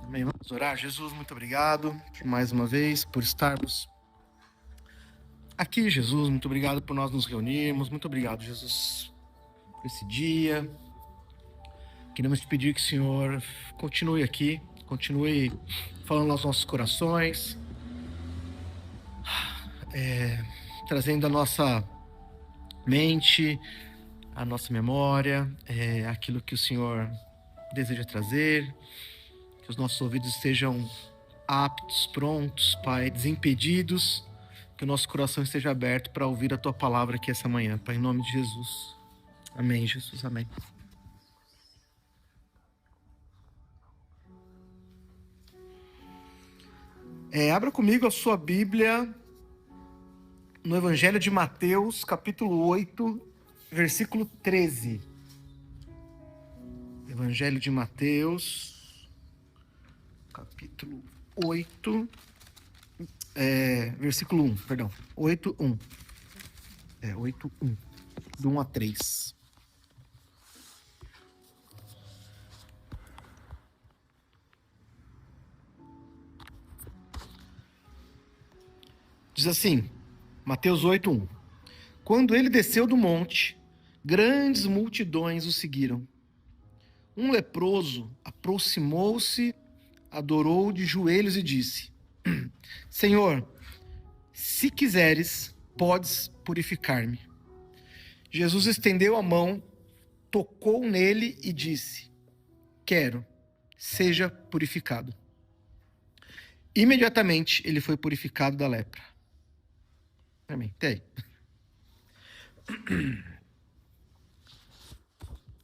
Amém. Vamos orar. Jesus, muito obrigado por mais uma vez, por estarmos aqui, Jesus. Muito obrigado por nós nos reunirmos. Muito obrigado, Jesus, por esse dia. Queremos te pedir que o Senhor continue aqui, continue falando aos nossos corações, trazendo a nossa mente, a nossa memória, aquilo que o Senhor deseja trazer, que os nossos ouvidos estejam aptos, prontos, Pai, desimpedidos, que o nosso coração esteja aberto para ouvir a Tua palavra aqui essa manhã, Pai, em nome de Jesus. Amém, Jesus, amém. Abra comigo a sua Bíblia no Evangelho de Mateus, capítulo 8, versículo 13. Evangelho de Mateus, capítulo 8, versículo 1, perdão, 8, 1. 8, 1, do 1 a 3. Diz assim, Mateus 8, 1. Quando ele desceu do monte, grandes multidões o seguiram. Um leproso aproximou-se, adorou de joelhos e disse: Senhor, se quiseres, podes purificar-me. Jesus estendeu a mão, tocou nele e disse: Quero, seja purificado. Imediatamente ele foi purificado da lepra. Amém. Até aí.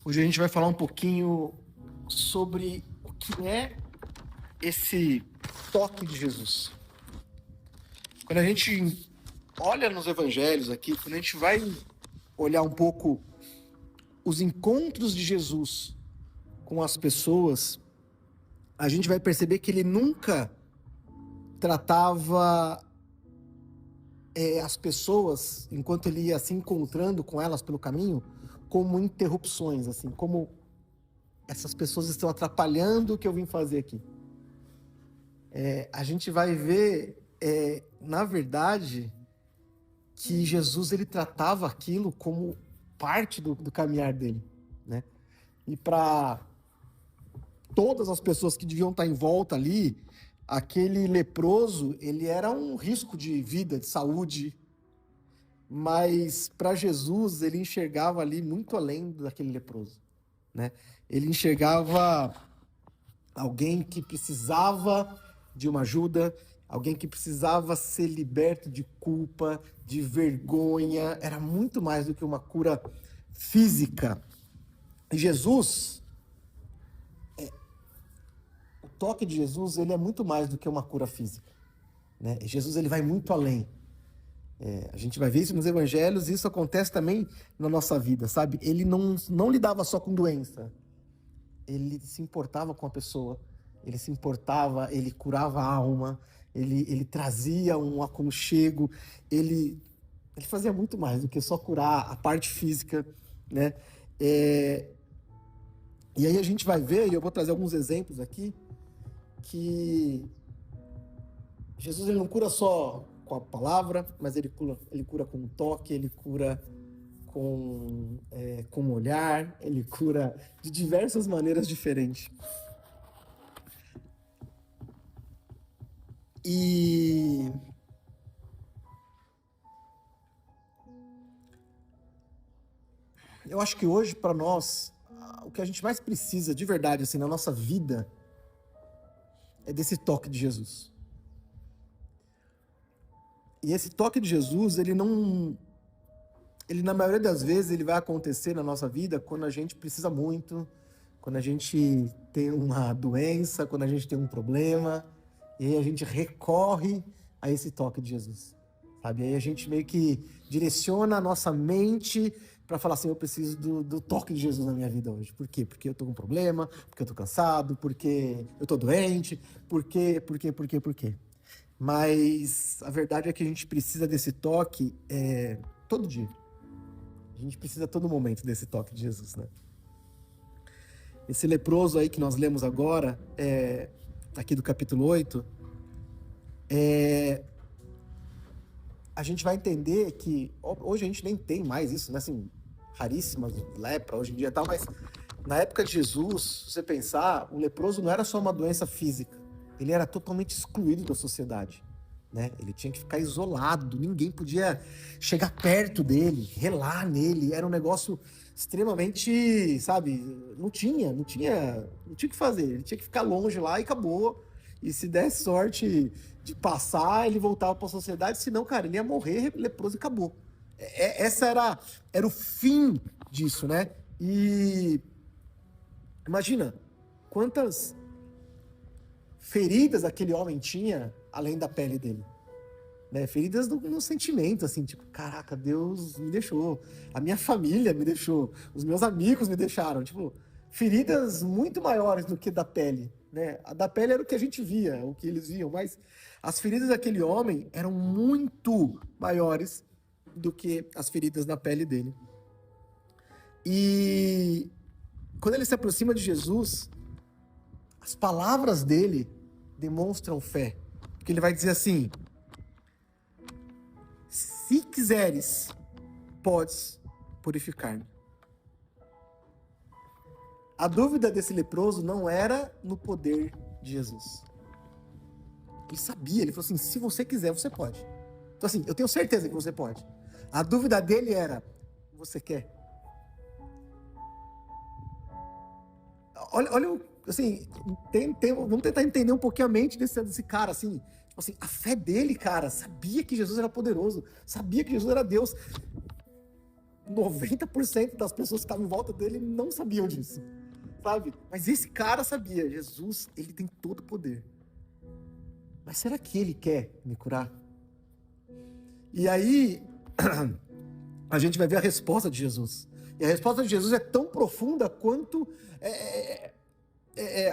Hoje a gente vai falar um pouquinho sobre o que é esse toque de Jesus. Quando a gente olha nos evangelhos aqui, quando a gente vai olhar um pouco os encontros de Jesus com as pessoas, a gente vai perceber que ele nunca tratava as pessoas, enquanto ele ia se encontrando com elas pelo caminho, como interrupções, assim, como essas pessoas estão atrapalhando o que eu vim fazer aqui. A gente vai ver, na verdade, que Jesus ele tratava aquilo como parte do caminhar dele, né? E para todas as pessoas que deviam estar em volta ali, aquele leproso, ele era um risco de vida, de saúde, mas para Jesus ele enxergava ali muito além daquele leproso, né? Ele enxergava alguém que precisava de uma ajuda, alguém que precisava ser liberto de culpa, de vergonha. Era muito mais do que uma cura física. E Jesus, o toque de Jesus, ele é muito mais do que uma cura física, né? E Jesus ele vai muito além. A gente vai ver isso nos evangelhos, e isso acontece também na nossa vida, sabe? Ele não lidava só com doença, ele se importava com a pessoa, ele se importava, ele curava a alma, ele trazia um aconchego, ele fazia muito mais do que só curar a parte física, né? E aí a gente vai ver, e eu vou trazer alguns exemplos aqui, que Jesus ele não cura só com a palavra, mas ele cura com um toque, ele cura com um olhar, ele cura de diversas maneiras diferentes. E eu acho que hoje, para nós, o que a gente mais precisa de verdade assim, na nossa vida é desse toque de Jesus. E esse toque de Jesus, ele na maioria das vezes, ele vai acontecer na nossa vida quando a gente precisa muito, quando a gente tem uma doença, quando a gente tem um problema, e aí a gente recorre a esse toque de Jesus, sabe? E aí a gente meio que direciona a nossa mente para falar assim, eu preciso do toque de Jesus na minha vida hoje. Por quê? Porque eu tô com um problema, porque eu tô cansado, porque eu tô doente, por quê? Mas a verdade é que a gente precisa desse toque todo dia. A gente precisa a todo momento desse toque de Jesus, né? Esse leproso aí que nós lemos agora, aqui do capítulo 8, a gente vai entender que hoje a gente nem tem mais isso, né? Assim, raríssimas lepra hoje em dia e tal, mas na época de Jesus, se você pensar, o leproso não era só uma doença física, ele era totalmente excluído da sociedade, né? Ele tinha que ficar isolado, ninguém podia chegar perto dele, relar nele, era um negócio extremamente, sabe, não tinha o que fazer, ele tinha que ficar longe lá e acabou. E se desse sorte de passar, ele voltava para a sociedade, senão, cara, ele ia morrer leproso e acabou. Essa era o fim disso, né? E imagina quantas feridas aquele homem tinha além da pele dele, né? Feridas no sentimento, assim, tipo, caraca, Deus me deixou, a minha família me deixou, os meus amigos me deixaram, tipo, feridas muito maiores do que da pele, né? A da pele era o que a gente via, o que eles viam, mas as feridas daquele homem eram muito maiores do que as feridas na pele dele. E quando ele se aproxima de Jesus, as palavras dele demonstram fé. Porque ele vai dizer assim: se quiseres, podes purificar-me. A dúvida desse leproso não era no poder de Jesus. Ele sabia, ele falou assim: se você quiser, você pode. Então assim, eu tenho certeza que você pode. A dúvida dele era: você quer? Olha, assim, vamos tentar entender um pouquinho a mente desse cara, assim. Tipo assim, a fé dele, cara, sabia que Jesus era poderoso, sabia que Jesus era Deus. 90% das pessoas que estavam em volta dele não sabiam disso, sabe? Mas esse cara sabia, Jesus, ele tem todo o poder. Mas será que ele quer me curar? E aí, a gente vai ver a resposta de Jesus. E a resposta de Jesus é tão profunda quanto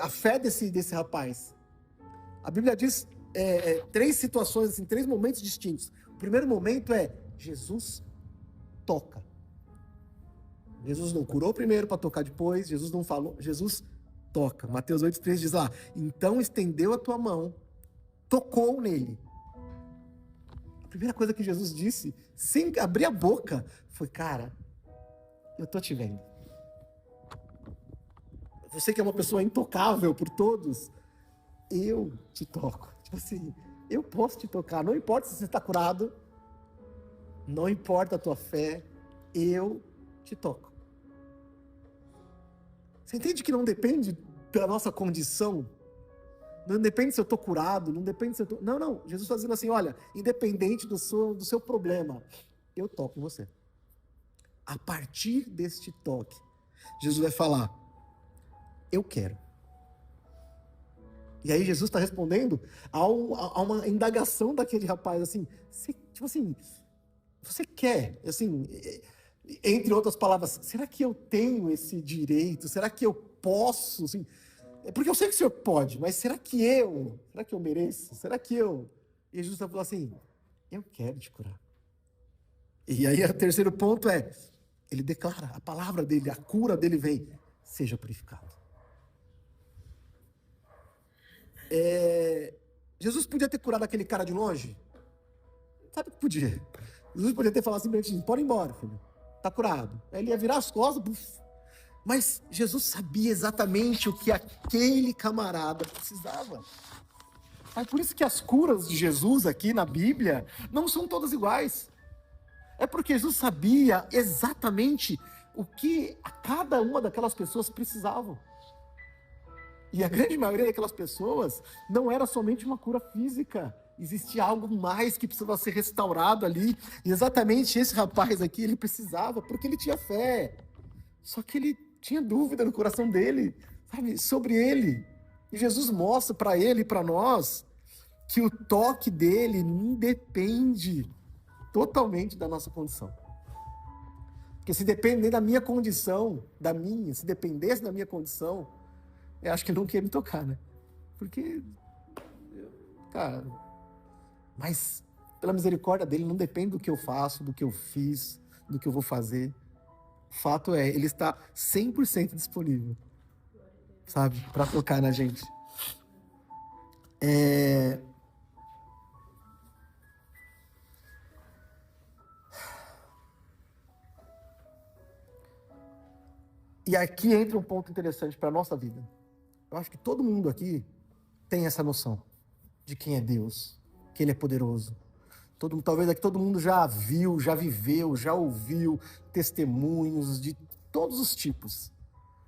a fé desse rapaz. A Bíblia diz três situações, assim, 3 momentos distintos. O primeiro momento é Jesus toca. Jesus não curou primeiro para tocar depois, Jesus não falou, Jesus toca. Mateus 8,3 diz lá: então estendeu a tua mão, tocou nele. A primeira coisa que Jesus disse, sem abrir a boca, foi: cara, eu tô te vendo. Você que é uma pessoa intocável por todos, eu te toco. Tipo assim, eu posso te tocar, não importa se você está curado, não importa a tua fé, eu te toco. Você entende que não depende da nossa condição? Não depende se eu estou curado, não depende se eu estou... Não, Jesus está dizendo assim: olha, independente do seu problema, eu toco em você. A partir deste toque, Jesus vai falar: eu quero. E aí Jesus está respondendo a uma indagação daquele rapaz, assim, tipo assim, você quer, assim, entre outras palavras, será que eu tenho esse direito? Será que eu posso? Assim, porque eu sei que o Senhor pode, mas será que eu mereço? Será que eu? E Jesus está falando assim: eu quero te curar. E aí o terceiro ponto ele declara, a palavra dele, a cura dele vem: seja purificado. Jesus podia ter curado aquele cara de longe? Sabe que podia. Jesus podia ter falado simplesmente: pode ir embora, filho, tá curado. Aí ele ia virar as costas, buf. Mas Jesus sabia exatamente o que aquele camarada precisava. É por isso que as curas de Jesus aqui na Bíblia não são todas iguais. É porque Jesus sabia exatamente o que cada uma daquelas pessoas precisavam. E a grande maioria daquelas pessoas não era somente uma cura física. Existia algo mais que precisava ser restaurado ali. E exatamente esse rapaz aqui, ele precisava, porque ele tinha fé. Só que ele tinha dúvida no coração dele, sabe, sobre ele. E Jesus mostra para ele e para nós que o toque dele independe totalmente da nossa condição. Porque se depender da minha condição, se dependesse da minha condição, eu acho que ele não queria me tocar, né? Porque, cara, mas pela misericórdia dele não depende do que eu faço, do que eu fiz, do que eu vou fazer. O fato é, ele está 100% disponível, sabe, para tocar na gente. E aqui entra um ponto interessante para a nossa vida. Eu acho que todo mundo aqui tem essa noção de quem é Deus, que Ele é poderoso. Talvez aqui todo mundo já viu, já viveu, já ouviu testemunhos de todos os tipos,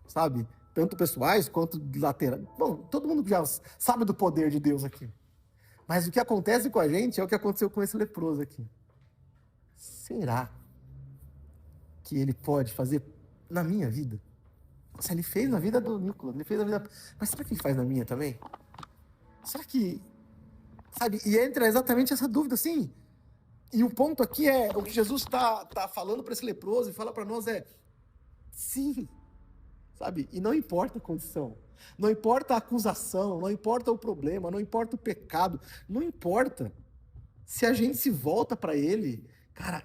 sabe? Tanto pessoais quanto laterais. Bom, todo mundo já sabe do poder de Deus aqui. Mas o que acontece com a gente é o que aconteceu com esse leproso aqui. Será que Ele pode fazer na minha vida? Nossa, Ele fez na vida do Nicolas, Ele fez na vida... Mas será que Ele faz na minha também? Será que... Sabe? E entra exatamente essa dúvida, assim. E o ponto aqui é, o que Jesus está falando para esse leproso e fala para nós é, sim, sabe? E não importa a condição, não importa a acusação, não importa o problema, não importa o pecado, não importa. Se a gente se volta para Ele, cara,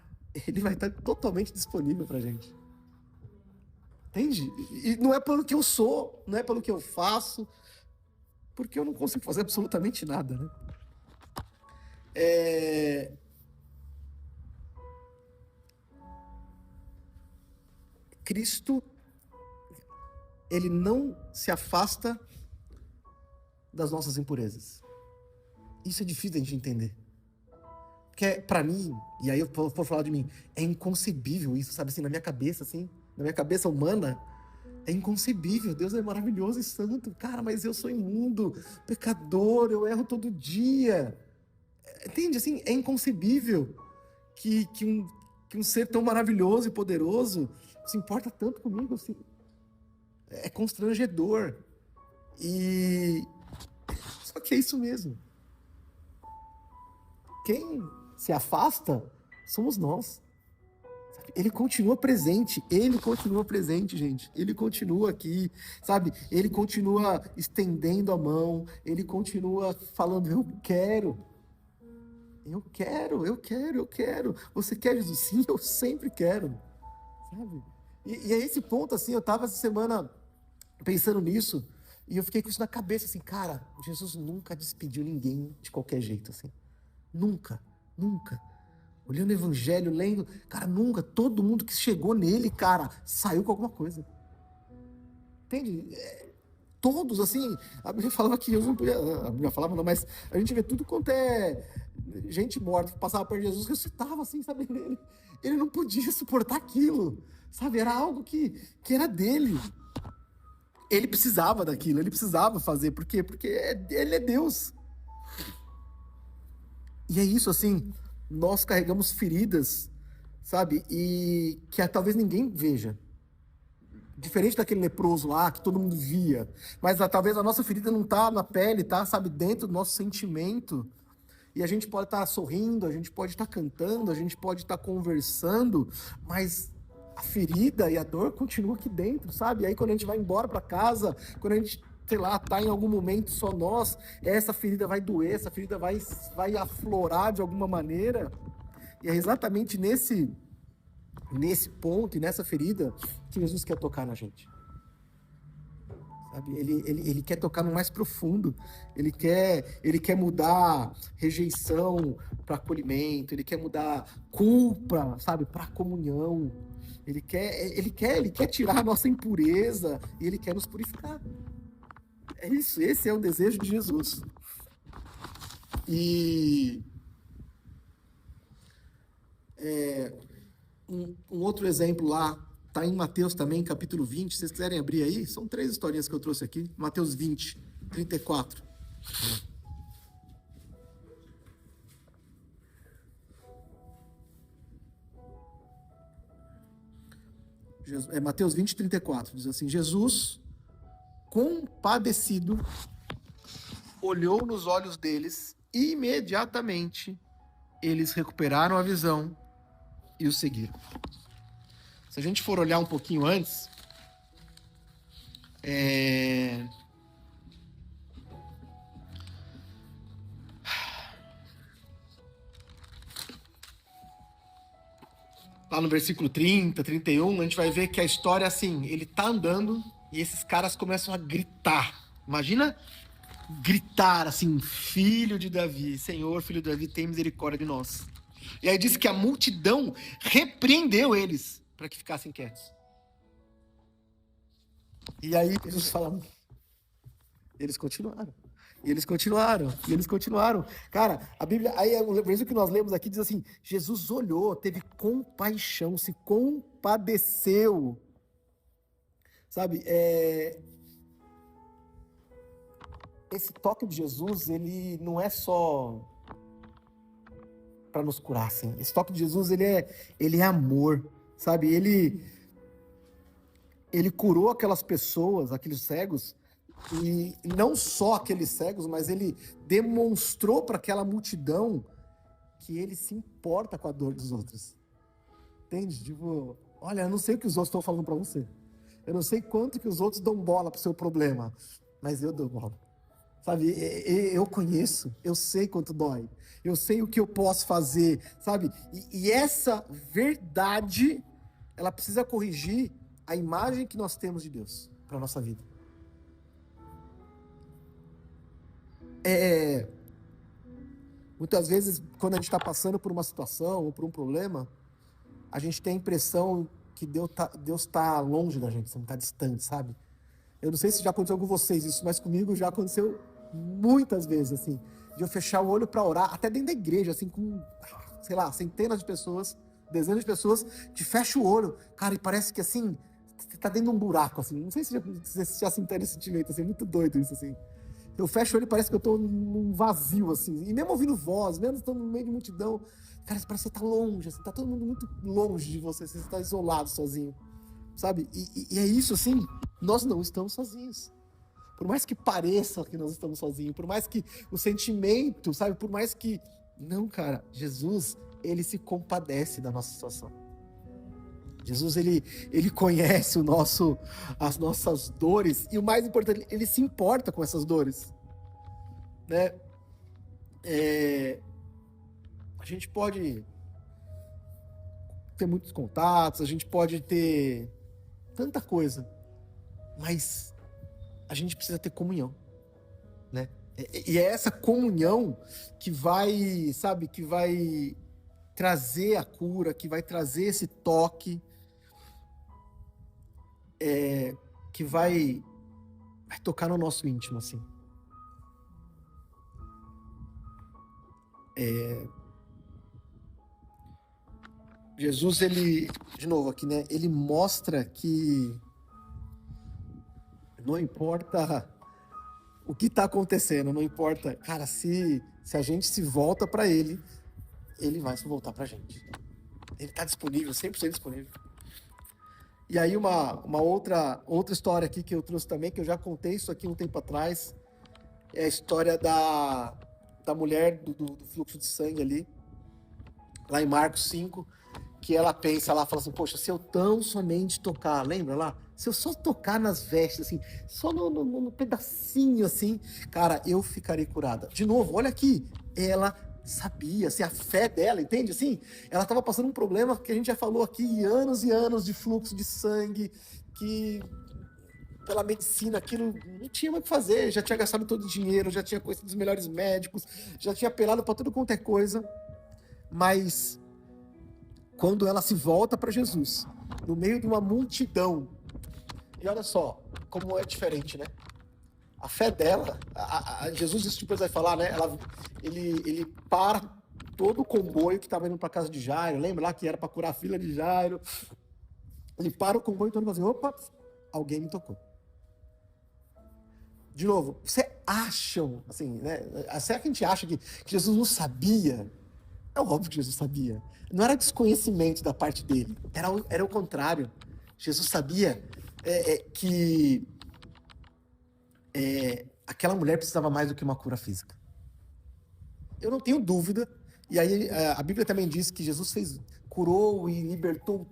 Ele vai estar totalmente disponível para a gente. Entende? E não é pelo que eu sou, não é pelo que eu faço, porque eu não consigo fazer absolutamente nada, né? Cristo, Ele não se afasta das nossas impurezas. Isso é difícil de a gente entender. Porque para mim, e aí eu vou falar de mim, é inconcebível isso, sabe assim, na minha cabeça, assim, na minha cabeça humana, é inconcebível. Deus é maravilhoso e santo, cara, mas eu sou imundo, pecador, eu erro todo dia. Entende? Assim, é inconcebível que um ser tão maravilhoso e poderoso se importa tanto comigo, assim. É constrangedor. Só que é isso mesmo. Quem se afasta somos nós. Ele continua presente, gente. Ele continua aqui, sabe? Ele continua estendendo a mão, ele continua falando, eu quero. Você quer Jesus? Sim, eu sempre quero, sabe? E é esse ponto, assim, eu tava essa semana pensando nisso, e eu fiquei com isso na cabeça, assim, cara, Jesus nunca despediu ninguém de qualquer jeito, assim. Nunca. Olhando o evangelho, lendo, cara, nunca. Todo mundo que chegou nele, cara, saiu com alguma coisa. Entende? Todos, assim, a Bíblia falava que Jesus não podia... A Bíblia falava não, mas a gente vê tudo quanto é gente morta que passava perto de Jesus, ressuscitava, assim, sabe? Ele não podia suportar aquilo, sabe? Era algo que era dele. Ele precisava daquilo, ele precisava fazer. Por quê? Porque ele é Deus. E é isso, assim, nós carregamos feridas, sabe? E que talvez ninguém veja. Diferente daquele leproso lá, que todo mundo via. Mas talvez a nossa ferida não tá na pele, tá, sabe, dentro do nosso sentimento. E a gente pode estar sorrindo, a gente pode estar cantando, a gente pode estar conversando, mas a ferida e a dor continuam aqui dentro, sabe? E aí quando a gente vai embora para casa, quando a gente, sei lá, tá em algum momento só nós, essa ferida vai doer, essa ferida vai aflorar de alguma maneira. E é exatamente nesse ponto e nessa ferida que Jesus quer tocar na gente. Sabe? Ele quer tocar no mais profundo. Ele quer mudar rejeição para acolhimento. Ele quer mudar culpa, sabe, para comunhão. Ele quer tirar a nossa impureza e ele quer nos purificar. É isso. Esse é o desejo de Jesus. E um outro exemplo lá, está em Mateus também, capítulo 20, se vocês quiserem abrir aí, são 3 historinhas que eu trouxe aqui, Mateus 20, 34. Mateus 20, 34, diz assim, Jesus, compadecido, olhou nos olhos deles e imediatamente eles recuperaram a visão e o seguiram. Se a gente for olhar um pouquinho antes, lá no versículo 30, 31, a gente vai ver que a história, assim, ele tá andando e esses caras começam a gritar. Imagina gritar assim, filho de Davi, Senhor, filho de Davi, tem misericórdia de nós. E aí diz que a multidão repreendeu eles para que ficassem quietos. E aí Jesus fala, eles continuaram. E eles continuaram, e eles continuaram. Cara, a Bíblia, aí o versículo que nós lemos aqui diz assim, Jesus olhou, teve compaixão, se compadeceu. Sabe, esse toque de Jesus, ele não é só para nos curar, assim. Esse toque de Jesus, ele é amor, sabe? Ele curou aquelas pessoas, aqueles cegos, e não só aqueles cegos, mas ele demonstrou para aquela multidão que ele se importa com a dor dos outros. Entende? Tipo, olha, eu não sei o que os outros estão falando para você. Eu não sei quanto que os outros dão bola pro seu problema, mas eu dou bola. Sabe, eu conheço, eu sei quanto dói, eu sei o que eu posso fazer, sabe? E essa verdade, ela precisa corrigir a imagem que nós temos de Deus para a nossa vida. Muitas vezes, quando a gente está passando por uma situação ou por um problema, a gente tem a impressão que Deus tá longe da gente, está distante, sabe? Eu não sei se já aconteceu com vocês isso, mas comigo já aconteceu muitas vezes, assim, de eu fechar o olho para orar, até dentro da igreja, assim, com, sei lá, centenas de pessoas, dezenas de pessoas, te fecha o olho, cara, e parece que, assim, você tá dentro de um buraco, assim, não sei se você já sentiu esse sentimento, assim, é muito doido isso, assim. Eu fecho o olho e parece que eu tô num vazio, assim, e mesmo ouvindo voz, mesmo estando no meio de multidão, cara, parece que você tá longe, assim, tá todo mundo muito longe de você, você tá isolado, sozinho, sabe? E é isso, assim, nós não estamos sozinhos. Por mais que pareça que nós estamos sozinhos, por mais que o sentimento, sabe, por mais que... Não, cara, Jesus, ele se compadece da nossa situação. Jesus, ele conhece as nossas dores, e o mais importante, ele se importa com essas dores, né? A gente pode ter muitos contatos, a gente pode ter tanta coisa, mas a gente precisa ter comunhão, né? E é essa comunhão que vai, sabe, que vai trazer a cura, que vai trazer esse toque, que vai tocar no nosso íntimo, assim. Jesus, ele, de novo aqui, né? Ele mostra que não importa o que está acontecendo, não importa, cara, se a gente se volta para ele vai se voltar para a gente. Ele está disponível, 100% disponível. E aí uma outra história aqui que eu trouxe também, que eu já contei isso aqui um tempo atrás, é a história da mulher do fluxo de sangue ali, lá em Marcos 5, que ela pensa lá, fala assim, poxa, se eu tão somente tocar, lembra lá? Se eu só tocar nas vestes, assim, só no pedacinho, assim, cara, eu ficarei curada. De novo, olha aqui, ela sabia, assim, a fé dela, entende? Assim, ela estava passando um problema que a gente já falou aqui, anos e anos de fluxo de sangue, que pela medicina aquilo não tinha mais o que fazer, já tinha gastado todo o dinheiro, já tinha conhecido os melhores médicos, já tinha apelado para tudo quanto é coisa, mas quando ela se volta para Jesus, no meio de uma multidão, e olha só como é diferente, né? A fé dela, Jesus, isso depois vai falar, né? Ele para todo o comboio que estava indo para casa de Jairo, lembra lá que era para curar a filha de Jairo? Ele para o comboio e todo mundo fala assim, opa, alguém me tocou. De novo, você acham, assim, né? Será que a gente acha que Jesus não sabia? É óbvio que Jesus sabia. Não era desconhecimento da parte dele, era o contrário. Jesus sabia que aquela mulher precisava mais do que uma cura física. Eu não tenho dúvida. E aí a Bíblia também diz que Jesus curou e libertou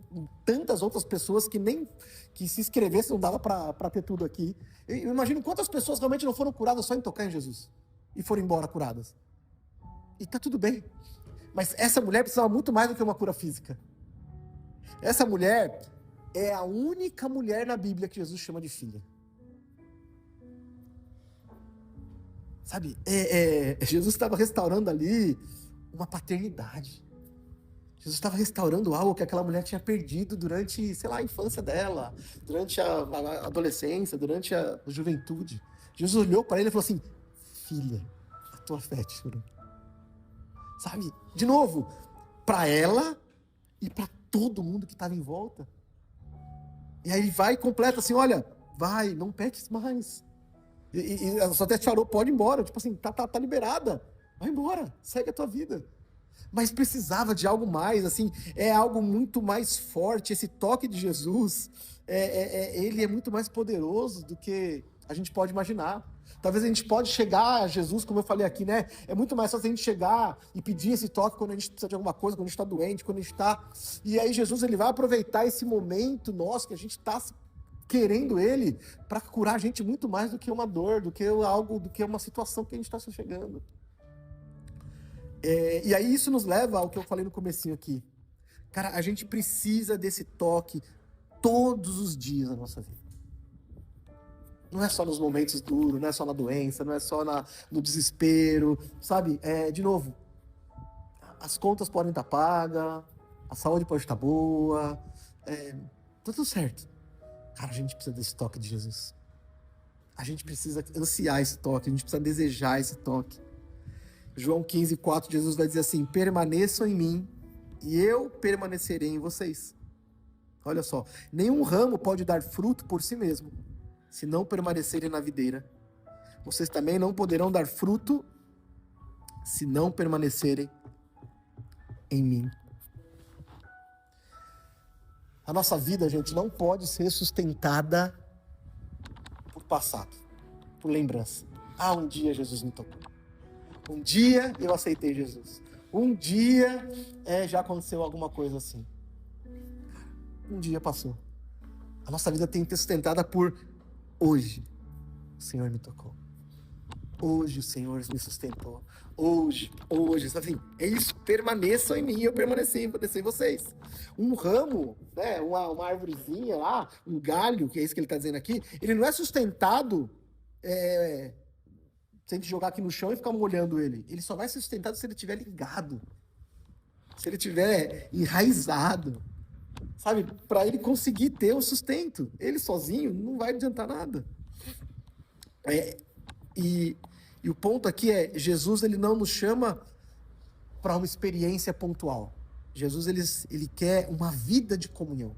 tantas outras pessoas que se inscrevesse não dava para ter tudo aqui. Eu imagino quantas pessoas realmente não foram curadas só em tocar em Jesus e foram embora curadas. E tá tudo bem. Mas essa mulher precisava muito mais do que uma cura física. Essa mulher é a única mulher na Bíblia que Jesus chama de filha. Sabe, Jesus estava restaurando ali uma paternidade. Jesus estava restaurando algo que aquela mulher tinha perdido durante, sei lá, a infância dela, durante a adolescência, durante a juventude. Jesus olhou para ele e falou assim: filha, a tua fé te curou. Sabe, de novo, para ela e para todo mundo que estava em volta. E aí ele vai e completa assim: olha, vai, não peques mais. E ela só até chorou, pode ir embora, tipo assim, tá liberada, vai embora, segue a tua vida. Mas precisava de algo mais, assim, é algo muito mais forte. Esse toque de Jesus, ele é muito mais poderoso do que a gente pode imaginar. Talvez a gente pode chegar a Jesus, como eu falei aqui, né? É muito mais fácil a gente chegar e pedir esse toque quando a gente precisa de alguma coisa, quando a gente está doente, quando a gente está... E aí Jesus, ele vai aproveitar esse momento nosso, que a gente está querendo ele, para curar a gente muito mais do que uma dor, do que algo, do que uma situação que a gente está se chegando. E aí isso nos leva ao que eu falei no comecinho aqui. Cara, a gente precisa desse toque todos os dias da nossa vida. Não é só nos momentos duros, não é só na doença, não é só no desespero, sabe? De novo, as contas podem estar pagas, a saúde pode estar boa, tá tudo certo. Cara, a gente precisa desse toque de Jesus. A gente precisa ansiar esse toque, a gente precisa desejar esse toque. João 15:4, Jesus vai dizer assim: permaneçam em mim e eu permanecerei em vocês. Olha só, nenhum ramo pode dar fruto por si mesmo, se não permanecerem na videira. Vocês também não poderão dar fruto se não permanecerem em mim. A nossa vida, gente, não pode ser sustentada por passado, por lembrança. Um dia Jesus me tocou. Um dia eu aceitei Jesus. Um dia já aconteceu alguma coisa assim. Um dia passou. A nossa vida tem que ser sustentada por hoje. O Senhor me tocou. Hoje o Senhor me sustentou. Hoje. Assim, é isso. Permaneçam em mim, eu permaneci em vocês. Um ramo, né, uma árvorezinha lá, um galho, que é isso que ele está dizendo aqui, ele não é sustentado se a gente jogar aqui no chão e ficar molhando ele. Ele só vai ser sustentado se ele estiver ligado. Se ele estiver enraizado. Sabe? Para ele conseguir ter o sustento. Ele sozinho não vai adiantar nada. E o ponto aqui Jesus, ele não nos chama para uma experiência pontual. Jesus, ele quer uma vida de comunhão.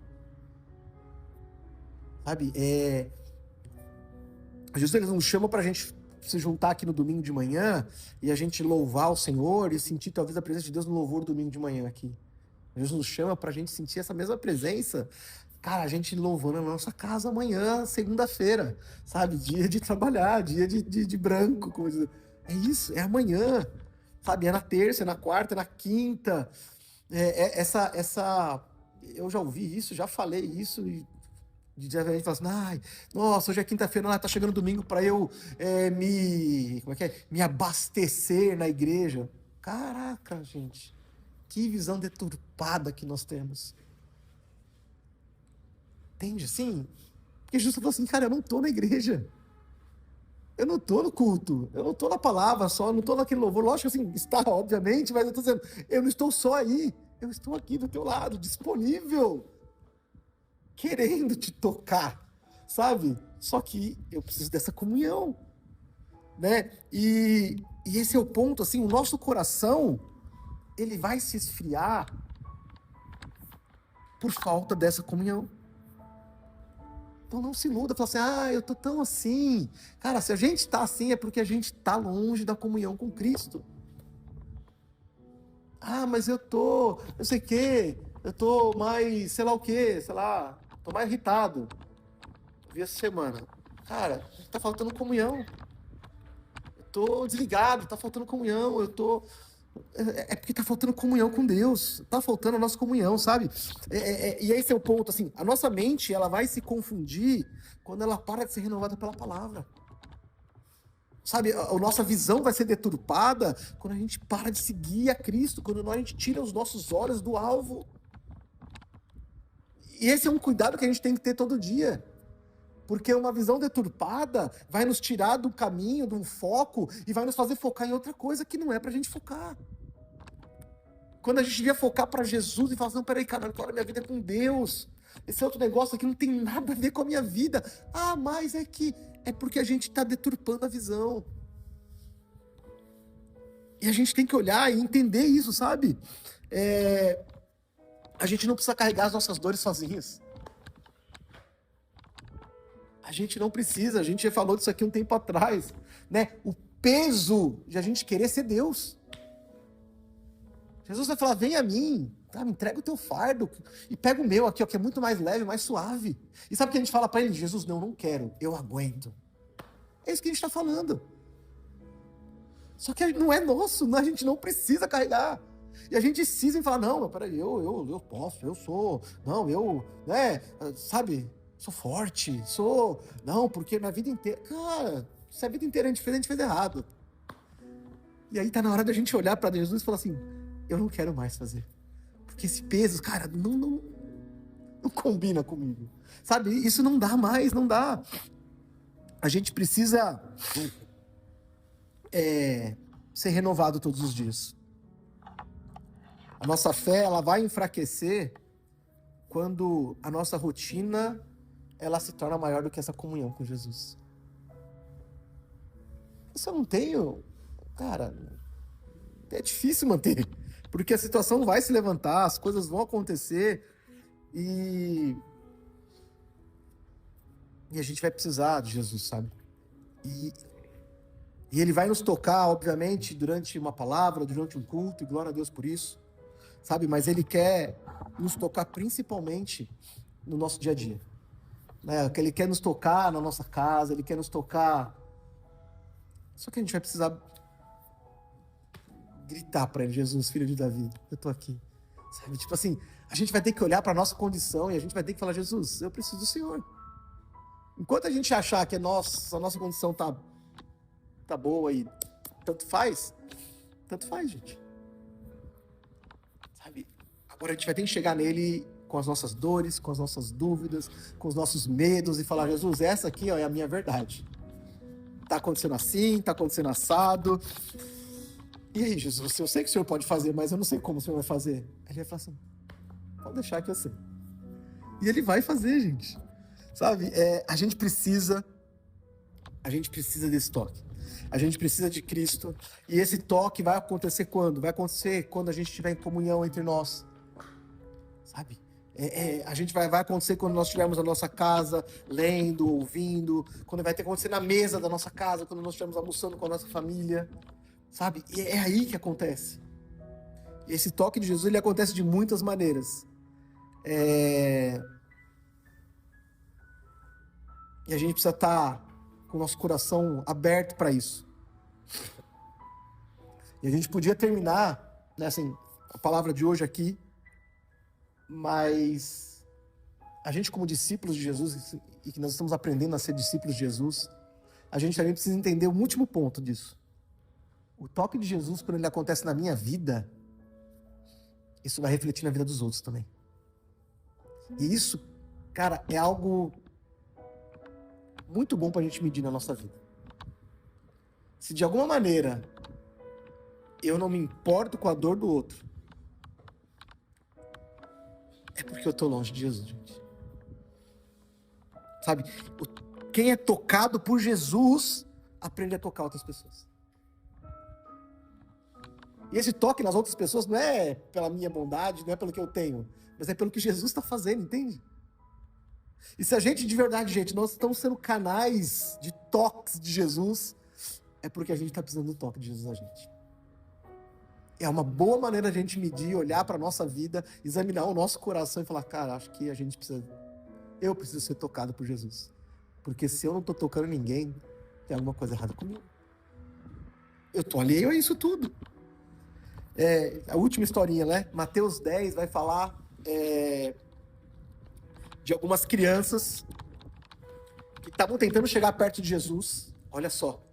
Sabe? Jesus, ele nos chama para a gente se juntar aqui no domingo de manhã e a gente louvar o Senhor e sentir talvez a presença de Deus no louvor do domingo de manhã aqui. Jesus nos chama pra gente sentir essa mesma presença, cara, a gente louvando na nossa casa amanhã, segunda-feira, sabe? Dia de trabalhar, dia de branco, coisa. É isso, é amanhã, sabe? É na terça, é na quarta, é na quinta. Eu já ouvi isso, já falei isso e a gente fala assim: nossa, hoje é quinta-feira, tá chegando domingo para eu me abastecer na igreja. Caraca, gente, que visão deturpada que nós temos. Entende assim? Porque Jesus falou assim: cara, eu não tô na igreja, eu não tô no culto, eu não tô na palavra só, eu não tô naquele louvor. Lógico, assim, está, obviamente, mas eu tô dizendo, eu não estou só aí, eu estou aqui do teu lado, disponível, querendo te tocar, sabe? Só que eu preciso dessa comunhão, né? E esse é o ponto, assim, o nosso coração, ele vai se esfriar por falta dessa comunhão. Então não se iluda, fala assim: eu tô tão assim. Cara, se a gente tá assim é porque a gente tá longe da comunhão com Cristo. Mas eu sei o quê, eu tô mais, sei lá o quê, tô mais irritado. Eu vi essa semana. Cara, tá faltando comunhão. Eu tô desligado, tá faltando comunhão, é porque tá faltando comunhão com Deus, tá faltando a nossa comunhão, sabe? E esse é o ponto, assim, a nossa mente, ela vai se confundir quando ela para de ser renovada pela palavra. Sabe, a nossa visão vai ser deturpada quando a gente para de seguir a Cristo, quando a gente tira os nossos olhos do alvo. E esse é um cuidado que a gente tem que ter todo dia. Porque uma visão deturpada vai nos tirar do caminho, do foco, e vai nos fazer focar em outra coisa que não é pra gente focar. Quando a gente devia focar para Jesus e falar assim, não, peraí, cara, agora minha vida é com Deus. Esse outro negócio aqui não tem nada a ver com a minha vida. Ah, mas é porque a gente está deturpando a visão. E a gente tem que olhar e entender isso, sabe? A gente não precisa carregar as nossas dores sozinhos. A gente não precisa, a gente já falou disso aqui um tempo atrás, né? O peso de a gente querer ser Deus. Jesus vai falar, vem a mim, tá? Me entrega o teu fardo e pega o meu aqui, ó, que é muito mais leve, mais suave. E sabe o que a gente fala para ele? Jesus, não quero, eu aguento. É isso que a gente está falando. Só que não é nosso, a gente não precisa carregar. E a gente insiste em falar, não, peraí, eu posso, eu sou, não, eu, né, sabe, sou forte, não, porque minha vida inteira, cara, se a vida inteira a gente fez errado. E aí tá na hora da gente olhar para Jesus e falar assim, eu não quero mais fazer. Porque esse peso, cara, não combina comigo. Sabe, isso não dá mais, não dá. A gente precisa ser renovado todos os dias. A nossa fé, ela vai enfraquecer quando a nossa rotina, ela se torna maior do que essa comunhão com Jesus. Se eu não tenho, cara, é difícil manter, porque a situação vai se levantar, as coisas vão acontecer e a gente vai precisar de Jesus, sabe? E ele vai nos tocar, obviamente, durante uma palavra, durante um culto, e glória a Deus por isso, sabe? Mas ele quer nos tocar principalmente no nosso dia a dia, né? Ele quer nos tocar na nossa casa, ele quer nos tocar. Só que a gente vai precisar gritar para ele, Jesus, filho de Davi, eu tô aqui, sabe? Tipo assim, a gente vai ter que olhar para nossa condição e a gente vai ter que falar, Jesus, eu preciso do Senhor. Enquanto a gente achar que a nossa condição tá boa e tanto faz, gente. Sabe? Agora a gente vai ter que chegar nele com as nossas dores, com as nossas dúvidas, com os nossos medos e falar, Jesus, essa aqui, ó, é a minha verdade. Tá acontecendo assim, tá acontecendo assado. E aí, Jesus, eu sei que o Senhor pode fazer, mas eu não sei como o Senhor vai fazer. Ele vai falar assim, pode deixar que eu sei. E ele vai fazer, gente. Sabe? A gente precisa desse toque. A gente precisa de Cristo. E esse toque vai acontecer quando? Vai acontecer quando a gente estiver em comunhão entre nós. Sabe? A gente vai acontecer quando nós estivermos na nossa casa, lendo, ouvindo. Quando vai ter que acontecer na mesa da nossa casa, quando nós estivermos almoçando com a nossa família. Sabe? E é aí que acontece. E esse toque de Jesus, ele acontece de muitas maneiras. E a gente precisa estar com o nosso coração aberto para isso. E a gente podia terminar, né, assim, a palavra de hoje aqui, mas a gente como discípulos de Jesus, e que nós estamos aprendendo a ser discípulos de Jesus, a gente também precisa entender o último ponto disso. O toque de Jesus, quando ele acontece na minha vida, isso vai refletir na vida dos outros também. E isso, cara, é algo muito bom pra gente medir na nossa vida. Se de alguma maneira eu não me importo com a dor do outro, é porque eu tô longe de Jesus, gente. Sabe? Quem é tocado por Jesus, aprende a tocar outras pessoas. E esse toque nas outras pessoas não é pela minha bondade, não é pelo que eu tenho, mas é pelo que Jesus está fazendo, entende? E se a gente, de verdade, gente, nós estamos sendo canais de toques de Jesus, é porque a gente está precisando do toque de Jesus a gente. É uma boa maneira de a gente medir, olhar para a nossa vida, examinar o nosso coração e falar, cara, acho que eu preciso ser tocado por Jesus. Porque se eu não estou tocando ninguém, tem alguma coisa errada comigo. Eu estou alheio a isso tudo. A última historinha, né? Mateus 10 vai falar de algumas crianças que estavam tentando chegar perto de Jesus, olha só,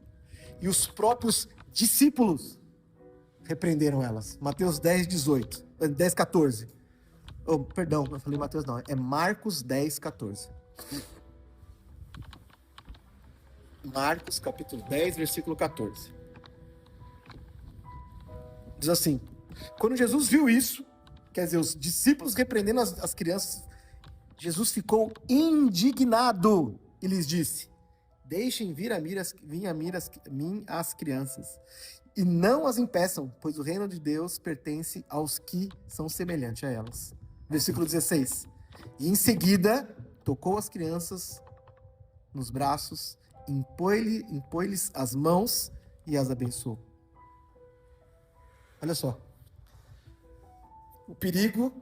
e os próprios discípulos repreenderam elas. Mateus 10, 14. Oh, perdão, eu falei Mateus não, é Marcos 10, 14. Marcos, capítulo 10, versículo 14. Diz assim: quando Jesus viu isso, quer dizer, os discípulos repreendendo as crianças, Jesus ficou indignado e lhes disse: deixem vir a mim as crianças, e não as impeçam, pois o reino de Deus pertence aos que são semelhantes a elas. Versículo 16. E em seguida, tocou as crianças nos braços, impôs-lhes as mãos e as abençoou. Olha só. O perigo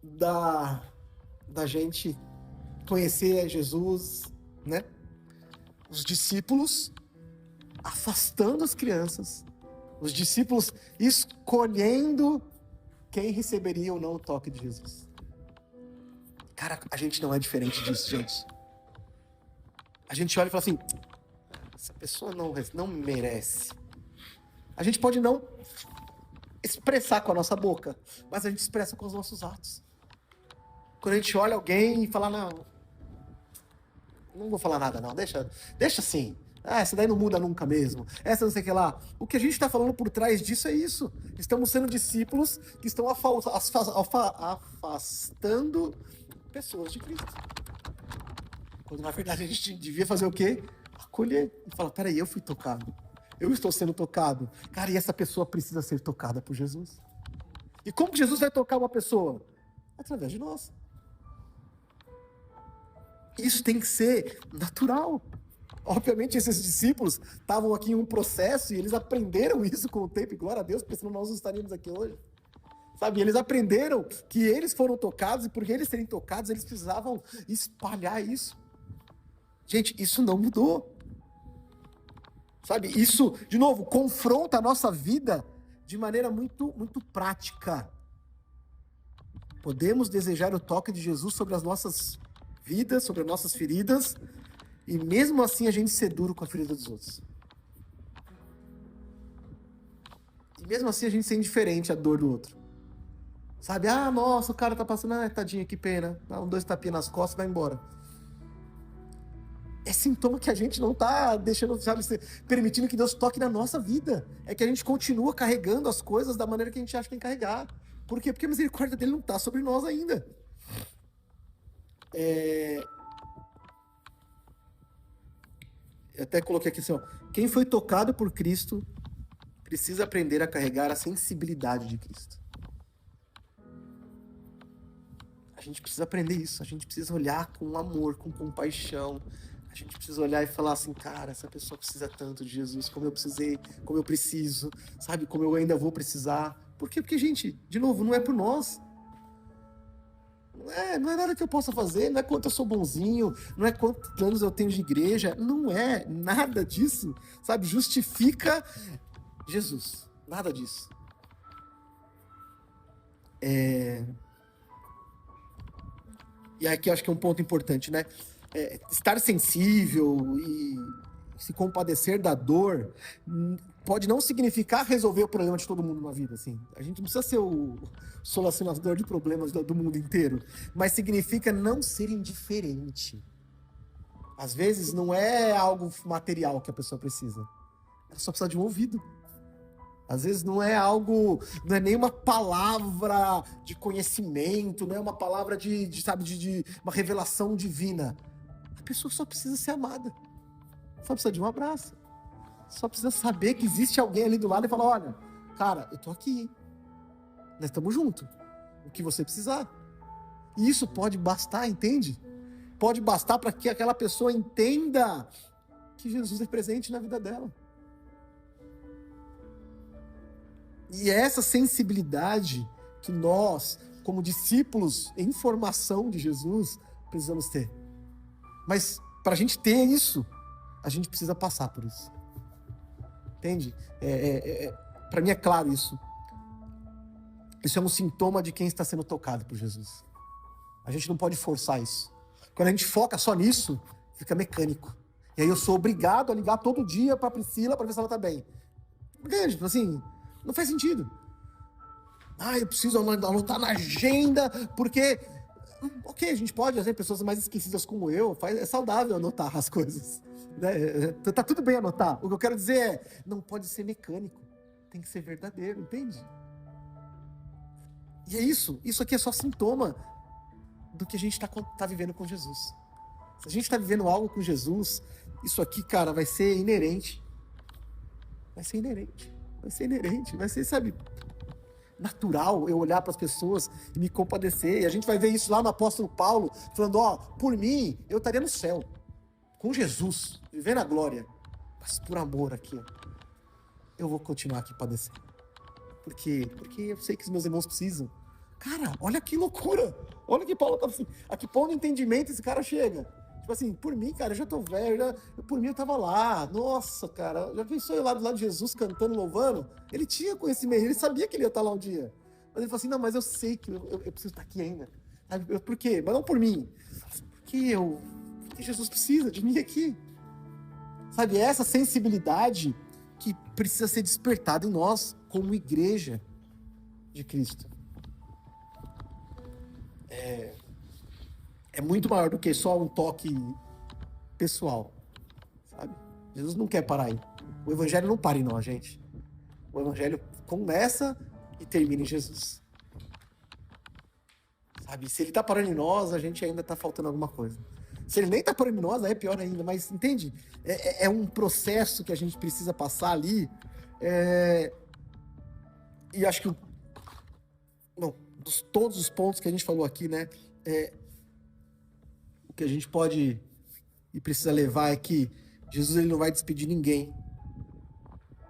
da gente conhecer Jesus, né? Os discípulos afastando as crianças, os discípulos escolhendo quem receberia ou não o toque de Jesus. Cara, a gente não é diferente disso, gente. A gente olha e fala assim: essa pessoa não merece. A gente pode não expressar com a nossa boca, mas a gente expressa com os nossos atos. Quando a gente olha alguém e fala: não vou falar nada não, deixa assim. Essa daí não muda nunca mesmo. Essa não sei o que lá. O que a gente está falando por trás disso é isso. Estamos sendo discípulos que estão afastando pessoas de Cristo. Quando na verdade a gente devia fazer o quê? Acolher. E falar: peraí, eu fui tocado. Eu estou sendo tocado. Cara, e essa pessoa precisa ser tocada por Jesus. E como que Jesus vai tocar uma pessoa? Através de nós. Isso tem que ser natural. Obviamente, esses discípulos estavam aqui em um processo e eles aprenderam isso com o tempo, e glória a Deus, porque senão nós não estaríamos aqui hoje. Sabe, eles aprenderam que eles foram tocados e por eles serem tocados, eles precisavam espalhar isso. Gente, isso não mudou. Sabe, isso, de novo, confronta a nossa vida de maneira muito, muito prática. Podemos desejar o toque de Jesus sobre as nossas vidas, sobre as nossas feridas, e mesmo assim a gente ser duro com a ferida dos outros. E mesmo assim a gente ser indiferente à dor do outro. Sabe, nossa, o cara tá passando, tadinho, que pena. Dá 2 tapinhas nas costas e vai embora. É sintoma que a gente não tá deixando, permitindo que Deus toque na nossa vida. É que a gente continua carregando as coisas da maneira que a gente acha que tem que carregar. Por quê? Porque a misericórdia dele não tá sobre nós ainda. Eu até coloquei aqui assim, quem foi tocado por Cristo precisa aprender a carregar a sensibilidade de Cristo. A gente precisa aprender isso, a gente precisa olhar com amor, com compaixão. A gente precisa olhar e falar assim: cara, essa pessoa precisa tanto de Jesus, como eu precisei, como eu preciso, sabe, como eu ainda vou precisar. Por quê? Porque, gente, de novo, não é por nós. Não é nada que eu possa fazer, não é quanto eu sou bonzinho, não é quantos anos eu tenho de igreja, não é nada disso, sabe? Justifica Jesus, nada disso. E aqui eu acho que é um ponto importante, né? Estar sensível e se compadecer da dor pode não significar resolver o problema de todo mundo na vida, assim. A gente não precisa ser o solucionador de problemas do mundo inteiro, mas significa não ser indiferente. Às vezes não é algo material que a pessoa precisa. Ela só precisa de um ouvido. Às vezes não é nenhuma palavra de conhecimento, não é uma palavra de uma revelação divina. A pessoa só precisa ser amada. Só precisa de um abraço. Só precisa saber que existe alguém ali do lado e falar: olha, cara, eu tô aqui. Nós estamos juntos. O que você precisar. E isso pode bastar, entende? Pode bastar para que aquela pessoa entenda que Jesus é presente na vida dela. E é essa sensibilidade que nós, como discípulos em formação de Jesus, precisamos ter. Mas para a gente ter isso, a gente precisa passar por isso. Entende? Para mim é claro isso. Isso é um sintoma de quem está sendo tocado por Jesus. A gente não pode forçar isso. Quando a gente foca só nisso, fica mecânico. E aí eu sou obrigado a ligar todo dia para Priscila para ver se ela está bem. Porque, assim, não faz sentido. Eu preciso anotar na agenda, porque... Ok, a gente pode, né, pessoas mais esquecidas como eu, é saudável anotar as coisas. Né? Tá tudo bem anotar. O que eu quero dizer é, não pode ser mecânico, tem que ser verdadeiro, entende? E é isso aqui é só sintoma do que a gente tá vivendo com Jesus. Se a gente tá vivendo algo com Jesus, isso aqui, cara, vai ser inerente. Vai ser, sabe, natural eu olhar para as pessoas e me compadecer. E a gente vai ver isso lá no apóstolo Paulo, falando, por mim, eu estaria no céu, com Jesus, vivendo a glória. Mas por amor aqui, eu vou continuar aqui padecendo. Por quê? Porque eu sei que os meus irmãos precisam. Cara, olha que loucura! Olha que Paulo tá assim, a que ponto de entendimento esse cara chega. Tipo assim, por mim, cara, eu já tô velho, por mim eu tava lá. Nossa, cara, já pensou eu lá do lado de Jesus cantando, louvando? Ele tinha conhecimento, ele sabia que ele ia estar lá um dia. Mas ele falou assim, não, mas eu sei que eu preciso estar aqui ainda. Por quê? Mas não por mim. Porque Jesus precisa de mim aqui. Sabe, essa sensibilidade que precisa ser despertada em nós, como igreja de Cristo. É muito maior do que só um toque pessoal, sabe? Jesus não quer parar aí. O evangelho não para em nós, gente. O evangelho começa e termina em Jesus. Sabe? Se ele tá parando em nós, a gente ainda tá faltando alguma coisa. Se ele nem tá parando em nós, aí é pior ainda. Mas, entende? É um processo que a gente precisa passar ali. E acho que todos os pontos que a gente falou aqui, né? O que a gente pode e precisa levar é que Jesus, ele não vai despedir ninguém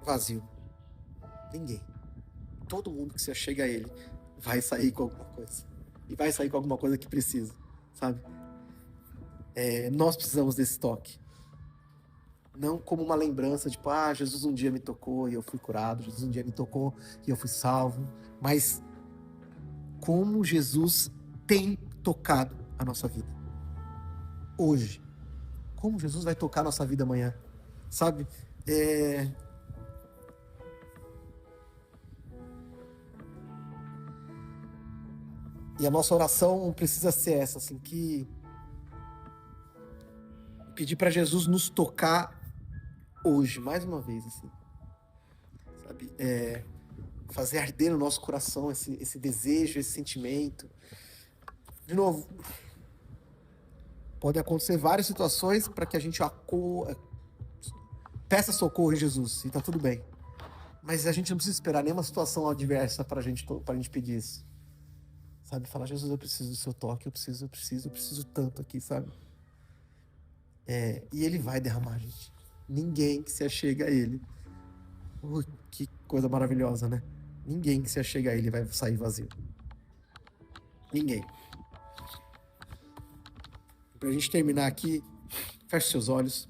vazio. Ninguém. Todo mundo que se achega a ele vai sair com alguma coisa. E vai sair com alguma coisa que precisa, sabe? Nós precisamos desse toque. Não como uma lembrança, tipo, Jesus um dia me tocou e eu fui curado, Jesus um dia me tocou e eu fui salvo. Mas como Jesus tem tocado a nossa vida. Hoje. Como Jesus vai tocar a nossa vida amanhã. Sabe? E a nossa oração precisa ser essa, assim, que pedir para Jesus nos tocar hoje, mais uma vez, assim, sabe? Fazer arder no nosso coração esse desejo, esse sentimento. De novo, podem acontecer várias situações para que a gente peça socorro em Jesus, e tá tudo bem. Mas a gente não precisa esperar nenhuma situação adversa pra gente pedir isso. Sabe? Falar, Jesus, eu preciso do seu toque, eu preciso tanto aqui, sabe? E ele vai derramar, gente. Ninguém que se achega a ele. Que coisa maravilhosa, né? Ninguém que se achega a ele vai sair vazio. Ninguém. Pra gente terminar aqui, feche seus olhos.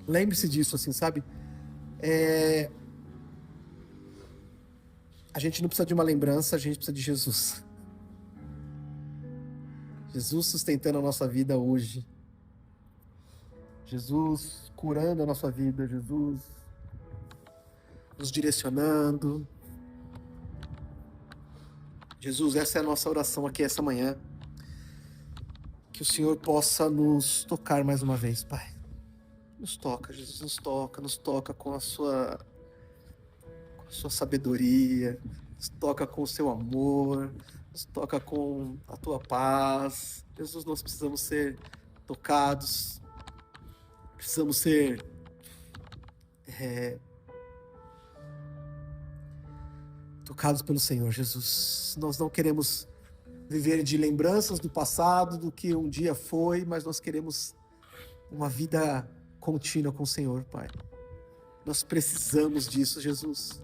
Lembre-se disso, assim, sabe? A gente não precisa de uma lembrança, a gente precisa de Jesus. Jesus sustentando a nossa vida hoje. Jesus curando a nossa vida. Jesus nos direcionando. Jesus, essa é a nossa oração aqui essa manhã. Que o Senhor possa nos tocar mais uma vez, Pai. Nos toca, Jesus, nos toca com a sua sabedoria, nos toca com o seu amor, nos toca com a tua paz. Jesus, nós precisamos ser tocados, precisamos ser tocados pelo Senhor, Jesus. Nós não queremos viver de lembranças do passado, do que um dia foi, mas nós queremos uma vida contínua com o Senhor, Pai. Nós precisamos disso, Jesus.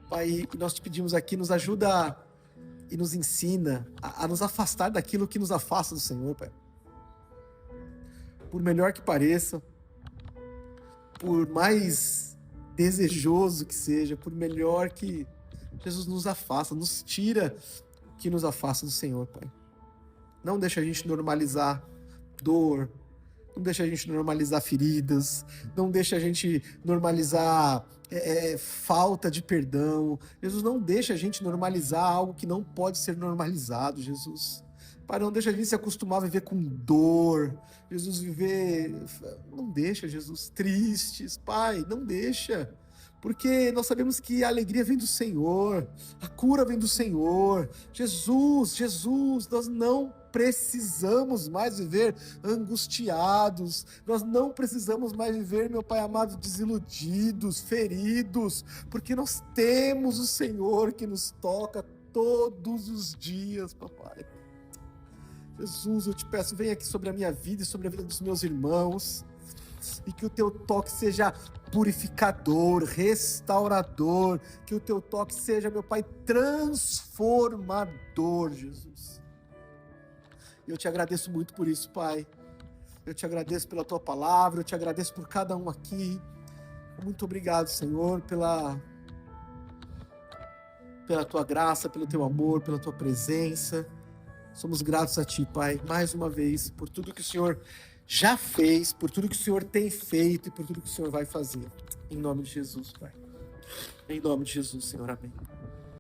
Pai, e nós te pedimos aqui, nos ajuda e nos ensina a nos afastar daquilo que nos afasta do Senhor, Pai. Por melhor que pareça, por mais desejoso que seja, por melhor que Jesus nos afasta, nos tira o que nos afasta do Senhor, Pai. Não deixa a gente normalizar dor, não deixa a gente normalizar feridas, não deixa a gente normalizar falta de perdão. Jesus, não deixa a gente normalizar algo que não pode ser normalizado, Jesus. Pai, não deixa a gente se acostumar a viver com dor. Jesus, não deixa, Jesus, tristes. Pai, não deixa. Porque nós sabemos que a alegria vem do Senhor, a cura vem do Senhor. Jesus, nós não precisamos mais viver angustiados, nós não precisamos mais viver, meu Pai amado, desiludidos, feridos, porque nós temos o Senhor que nos toca todos os dias, papai. Jesus, eu te peço, vem aqui sobre a minha vida e sobre a vida dos meus irmãos, e que o teu toque seja purificador, restaurador, que o teu toque seja, meu Pai, transformador, Jesus. E eu te agradeço muito por isso, Pai. Eu te agradeço pela tua palavra, eu te agradeço por cada um aqui. Muito obrigado, Senhor, pela tua graça, pelo teu amor, pela tua presença. Somos gratos a ti, Pai, mais uma vez, por tudo que o Senhor já fez, por tudo que o Senhor tem feito e por tudo que o Senhor vai fazer. Em nome de Jesus, Pai. Em nome de Jesus, Senhor. Amém.